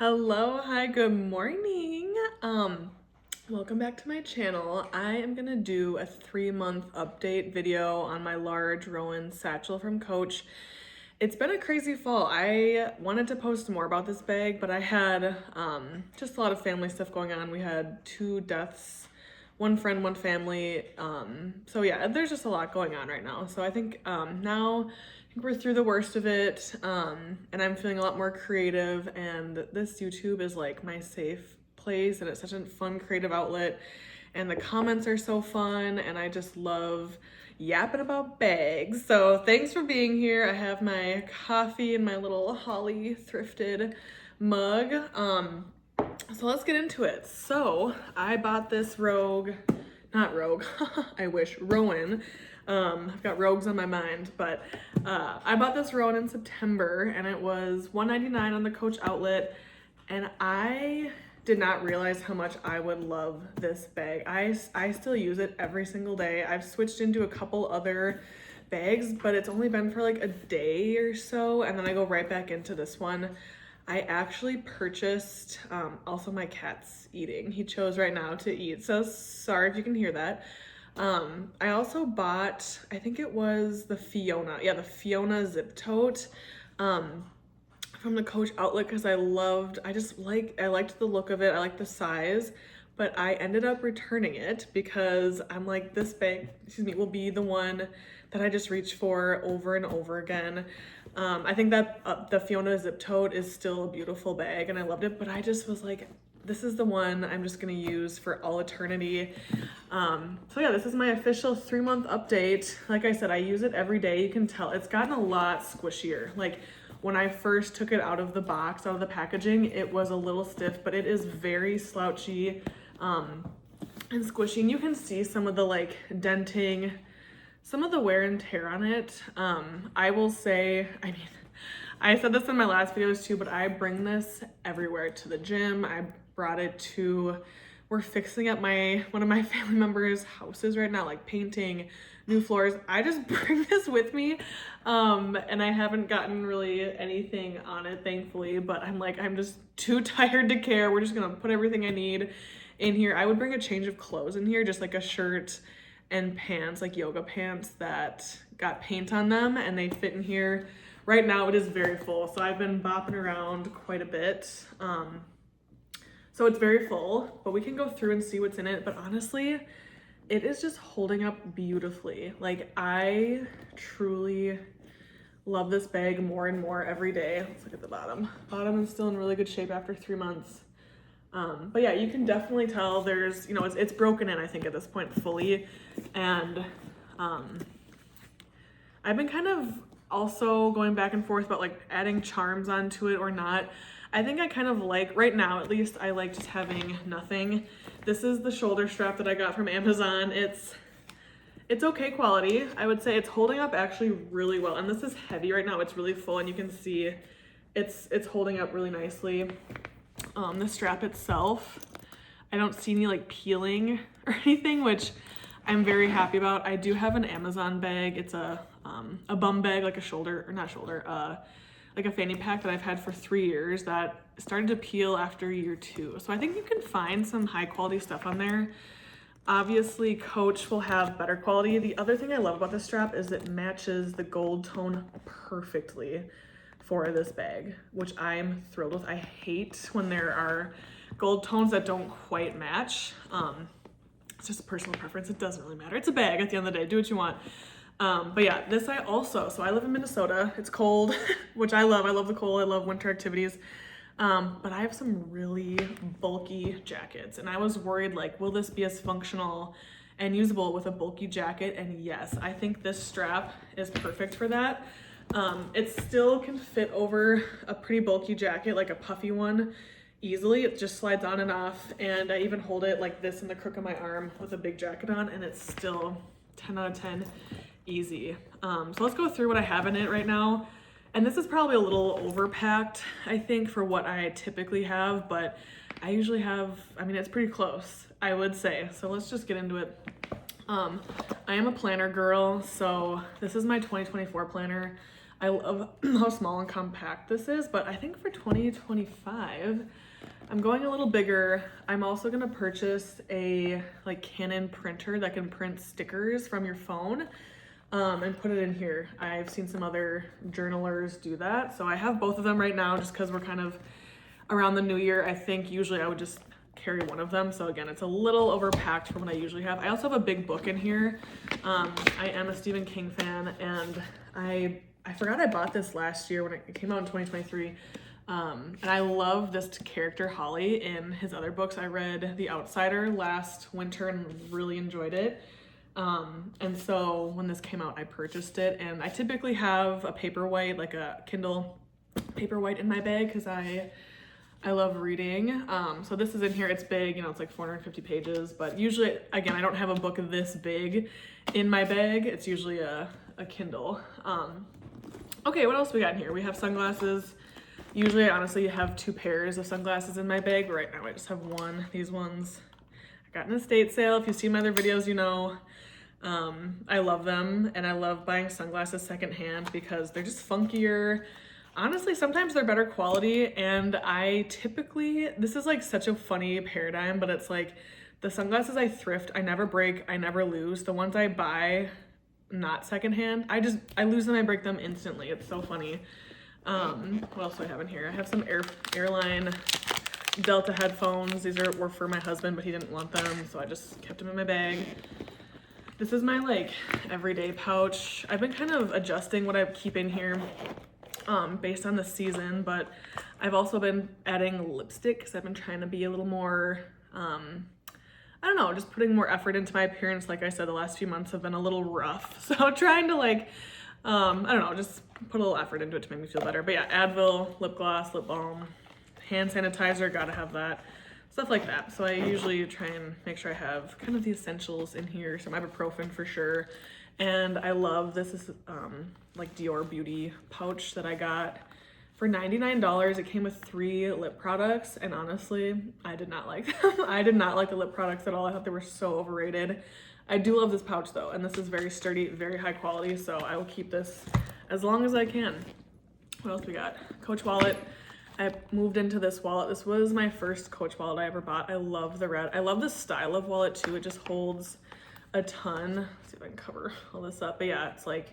Hello, hi, good morning. Welcome back to my channel. I am gonna do a 3-month update video on my large Rowan satchel from Coach. It's been a crazy fall. I wanted to post more about this bag, but I had just a lot of family stuff going on. We had 2 deaths, 1 friend, 1 family. So yeah, there's just a lot going on right now. So I think now we're through the worst of it, and I'm feeling a lot more creative, and this YouTube is like my safe place, and it's such a fun creative outlet, and the comments are so fun, and I just love yapping about bags. So thanks for being here. I have my coffee in my little Holly thrifted mug. So let's get into it. So I bought this Rowan. I've got rogues on my mind, but I bought this Rowan in September, and it was $1.99 on the Coach outlet, and I did not realize how much I would love this bag. I still use it every single day. I've switched into a couple other bags, but it's only been for like a day or so, and then I go right back into this one. I actually purchased, also my cat's eating. He chose right now to eat, so sorry if you can hear that. I also bought, I think it was the Fiona zip tote from the Coach outlet, because I liked the look of it. I liked the size, but I ended up returning it because I'm like, this bag, will be the one that I just reach for over and over again. I think that the Fiona zip tote is still a beautiful bag, and I loved it, but I just was like, this is the one I'm just gonna use for all eternity. So yeah, this is my official 3-month update. Like I said, I use it every day. You can tell it's gotten a lot squishier. Like when I first took it out of the box, out of the packaging, it was a little stiff, but it is very slouchy and squishy. And you can see some of the like denting, some of the wear and tear on it. I will say, I said this in my last videos too, but I bring this everywhere, to the gym. I brought it to, we're fixing up one of my family members' houses right now, like painting new floors. I just bring this with me, and I haven't gotten really anything on it, thankfully, but I'm just too tired to care. We're just gonna put everything I need in here. I would bring a change of clothes in here, just like a shirt and pants, like yoga pants that got paint on them, and they fit in here. Right now it is very full, so I've been bopping around quite a bit. So it's very full, but we can go through and see what's in it. But honestly, it is just holding up beautifully. Like, I truly love this bag more and more every day. Let's look at the bottom. Bottom is still in really good shape after 3 months. But yeah, you can definitely tell there's, it's broken in, I think, at this point fully. And I've been kind of also going back and forth about like adding charms onto it or not. I think I kind of like, right now at least, I like just having nothing. This is the shoulder strap that I got from Amazon. It's okay quality. I would say it's holding up actually really well. And this is heavy right now. It's really full, and you can see it's holding up really nicely. The strap itself, I don't see any like peeling or anything, which I'm very happy about. I do have an Amazon bag. It's a bum bag, like like a fanny pack that I've had for 3 years that started to peel after year 2. So I think you can find some high quality stuff on there. Obviously, Coach will have better quality. The other thing I love about this strap is it matches the gold tone perfectly for this bag, which I'm thrilled with. I hate when there are gold tones that don't quite match. It's just a personal preference. It doesn't really matter. It's a bag at the end of the day. Do what you want. But yeah, so I live in Minnesota. It's cold, which I love. I love the cold. I love winter activities. But I have some really bulky jackets, and I was worried, like, will this be as functional and usable with a bulky jacket? And yes, I think this strap is perfect for that. It still can fit over a pretty bulky jacket, like a puffy one, easily. It just slides on and off, and I even hold it like this in the crook of my arm with a big jacket on, and it's still 10 out of 10 easy. So let's go through what I have in it right now. And this is probably a little overpacked, I think, for what I typically have, but I usually have, it's pretty close, I would say. So let's just get into it. I am a planner girl, so this is my 2024 planner. I love how small and compact this is, but I think for 2025, I'm going a little bigger. I'm also gonna purchase a like Canon printer that can print stickers from your phone and put it in here. I've seen some other journalers do that. So I have both of them right now just because we're kind of around the new year. I think usually I would just carry one of them. So again, it's a little overpacked from what I usually have. I also have a big book in here. I am a Stephen King fan, and I forgot I bought this last year when it came out in 2023. And I love this character Holly in his other books. I read The Outsider last winter and really enjoyed it. And so when this came out, I purchased it, and I typically have a paperwhite, like a Kindle paperwhite in my bag because I love reading. So this is in here. It's big, you know, it's like 450 pages, but usually, again, I don't have a book this big in my bag. It's usually a Kindle. Okay, what else we got in here? We have sunglasses. Usually, I honestly have 2 pairs of sunglasses in my bag, but right now I just have one. These ones I got in an estate sale. If you've seen my other videos, you know. I love them, and I love buying sunglasses secondhand because they're just funkier. Honestly, sometimes they're better quality, and I typically, this is like such a funny paradigm, but it's like the sunglasses I thrift, I never break, I never lose. The ones I buy not secondhand, I lose them, I break them instantly. It's so funny. What else do I have in here? I have some airline Delta headphones. These were for my husband, but he didn't want them, so I just kept them in my bag. This is my like everyday pouch. I've been kind of adjusting what I keep in here based on the season, but I've also been adding lipstick because I've been trying to be a little more, I don't know, just putting more effort into my appearance. Like I said, the last few months have been a little rough. So trying to like, I don't know, just put a little effort into it to make me feel better. But yeah, Advil, lip gloss, lip balm, hand sanitizer, gotta have that. Stuff like that. So I usually try and make sure I have kind of the essentials in here. Some ibuprofen for sure. And I love, this is like Dior Beauty pouch that I got for $99. It came with 3 lip products, and honestly, I did not like them. I did not like the lip products at all. I thought they were so overrated. I do love this pouch though, and this is very sturdy, very high quality, so I will keep this as long as I can. What else we got? Coach wallet. I moved into this wallet. This was my first Coach wallet I ever bought. I love the red. I love the style of wallet too. It just holds a ton. Let's see if I can cover all this up. But yeah, it's like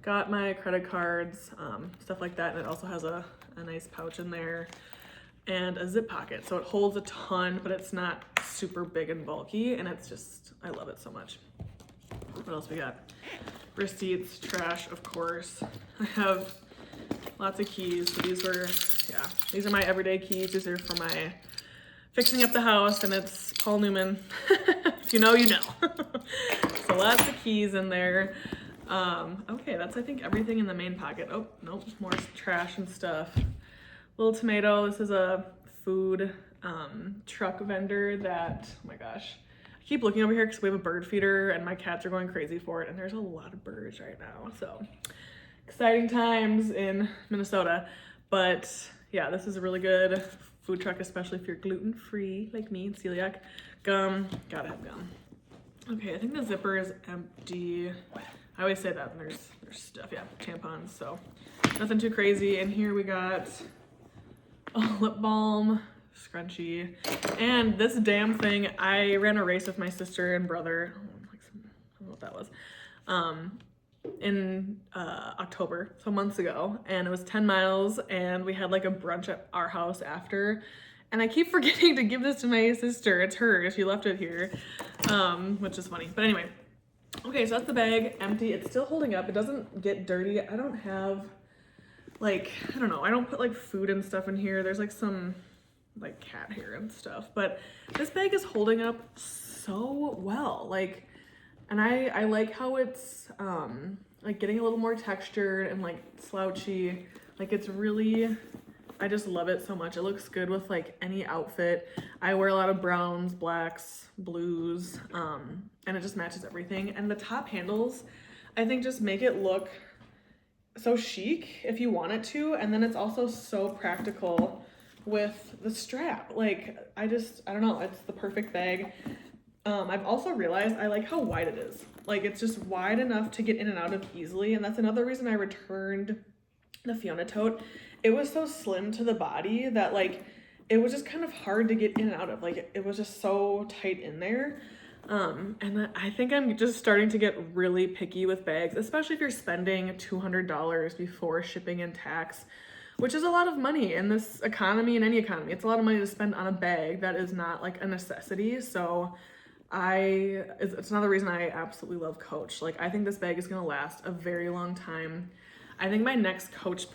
got my credit cards, stuff like that. And it also has a nice pouch in there and a zip pocket. So it holds a ton, but it's not super big and bulky. And it's just, I love it so much. What else we got? Receipts, trash, of course. I have lots of keys. So these were, yeah, these are my everyday keys. These are for my fixing up the house, and it's Paul Newman. If you know, you know. So lots of keys in there. Okay, that's I think everything in the main pocket. Oh, nope, more trash and stuff. Little tomato. This is a food truck vendor that, oh my gosh. I keep looking over here because we have a bird feeder and my cats are going crazy for it, and there's a lot of birds right now. So exciting times in Minnesota. But yeah, this is a really good food truck, especially if you're gluten-free like me and celiac. Gum, gotta have gum. Okay, I think the zipper is empty. I always say that, and there's stuff, yeah, tampons, so nothing too crazy. And here we got a lip balm, scrunchie, and this damn thing, I ran a race with my sister and brother, I don't know what that was, in October, so months ago, and it was 10 miles, and we had like a brunch at our house after, and I keep forgetting to give this to my sister. It's hers, she left it here, which is funny, but anyway. Okay, so that's the bag, empty. It's still holding up. It doesn't get dirty. I don't have, like, I don't know. I don't put, like, food and stuff in here. There's, like, some, like, cat hair and stuff. But this bag is holding up so well. Like, and I like how it's, like, getting a little more textured and, like, slouchy. Like, it's really, I just love it so much. It looks good with, like, any outfit. I wear a lot of browns, blacks, blues, and it just matches everything. And the top handles, I think, just make it look so chic if you want it to. And then it's also so practical with the strap. Like, I don't know, it's the perfect bag. I've also realized I like how wide it is. Like, it's just wide enough to get in and out of easily. And that's another reason I returned the Fiona tote, it was so slim to the body that like it was just kind of hard to get in and out of. Like it was just so tight in there. And I think I'm just starting to get really picky with bags, especially if you're spending $200 before shipping and tax, which is a lot of money in this economy, in any economy. It's a lot of money to spend on a bag that is not like a necessity. So it's another reason I absolutely love Coach. Like I think this bag is gonna last a very long time. I think my next Coach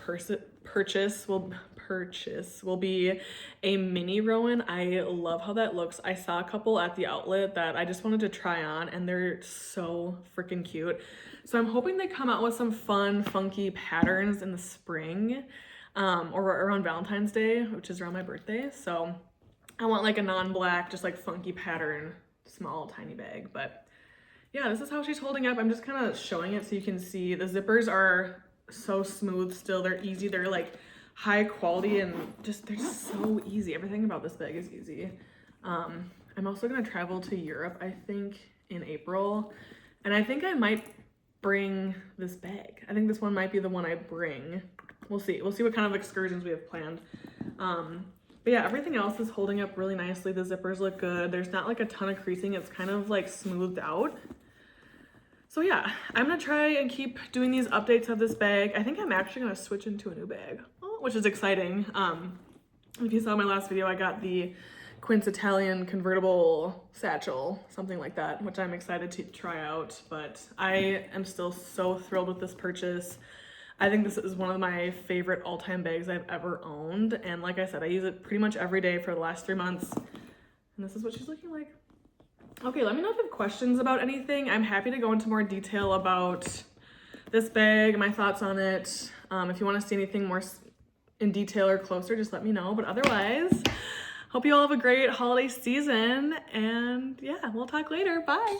purchase will be a mini Rowan. I love how that looks. I saw a couple at the outlet that I just wanted to try on, and they're so freaking cute. So I'm hoping they come out with some fun, funky patterns in the spring, or around Valentine's Day, which is around my birthday. So I want like a non-black, just like funky pattern, small, tiny bag. But yeah, this is how she's holding up. I'm just kind of showing it so you can see the zippers are so smooth still. They're easy. They're like high quality and they're just so easy. Everything about this bag is easy. I'm also gonna travel to Europe, I think, in April, and I think I might bring this bag. I think this one might be the one I bring. We'll see what kind of excursions we have planned. But yeah, everything else is holding up really nicely. The zippers look good. There's not like a ton of creasing. It's kind of like smoothed out. So yeah, I'm gonna try and keep doing these updates of this bag. I think I'm actually gonna switch into a new bag, which is exciting. If you saw my last video, I got the Quince Italian convertible satchel, something like that, which I'm excited to try out. But I am still so thrilled with this purchase. I think this is one of my favorite all-time bags I've ever owned. And like I said, I use it pretty much every day for the last 3 months. And this is what she's looking like. Okay, let me know if you have questions about anything. I'm happy to go into more detail about this bag, my thoughts on it. If you want to see anything more in detail or closer, just let me know. But otherwise, hope you all have a great holiday season. And yeah, we'll talk later. Bye.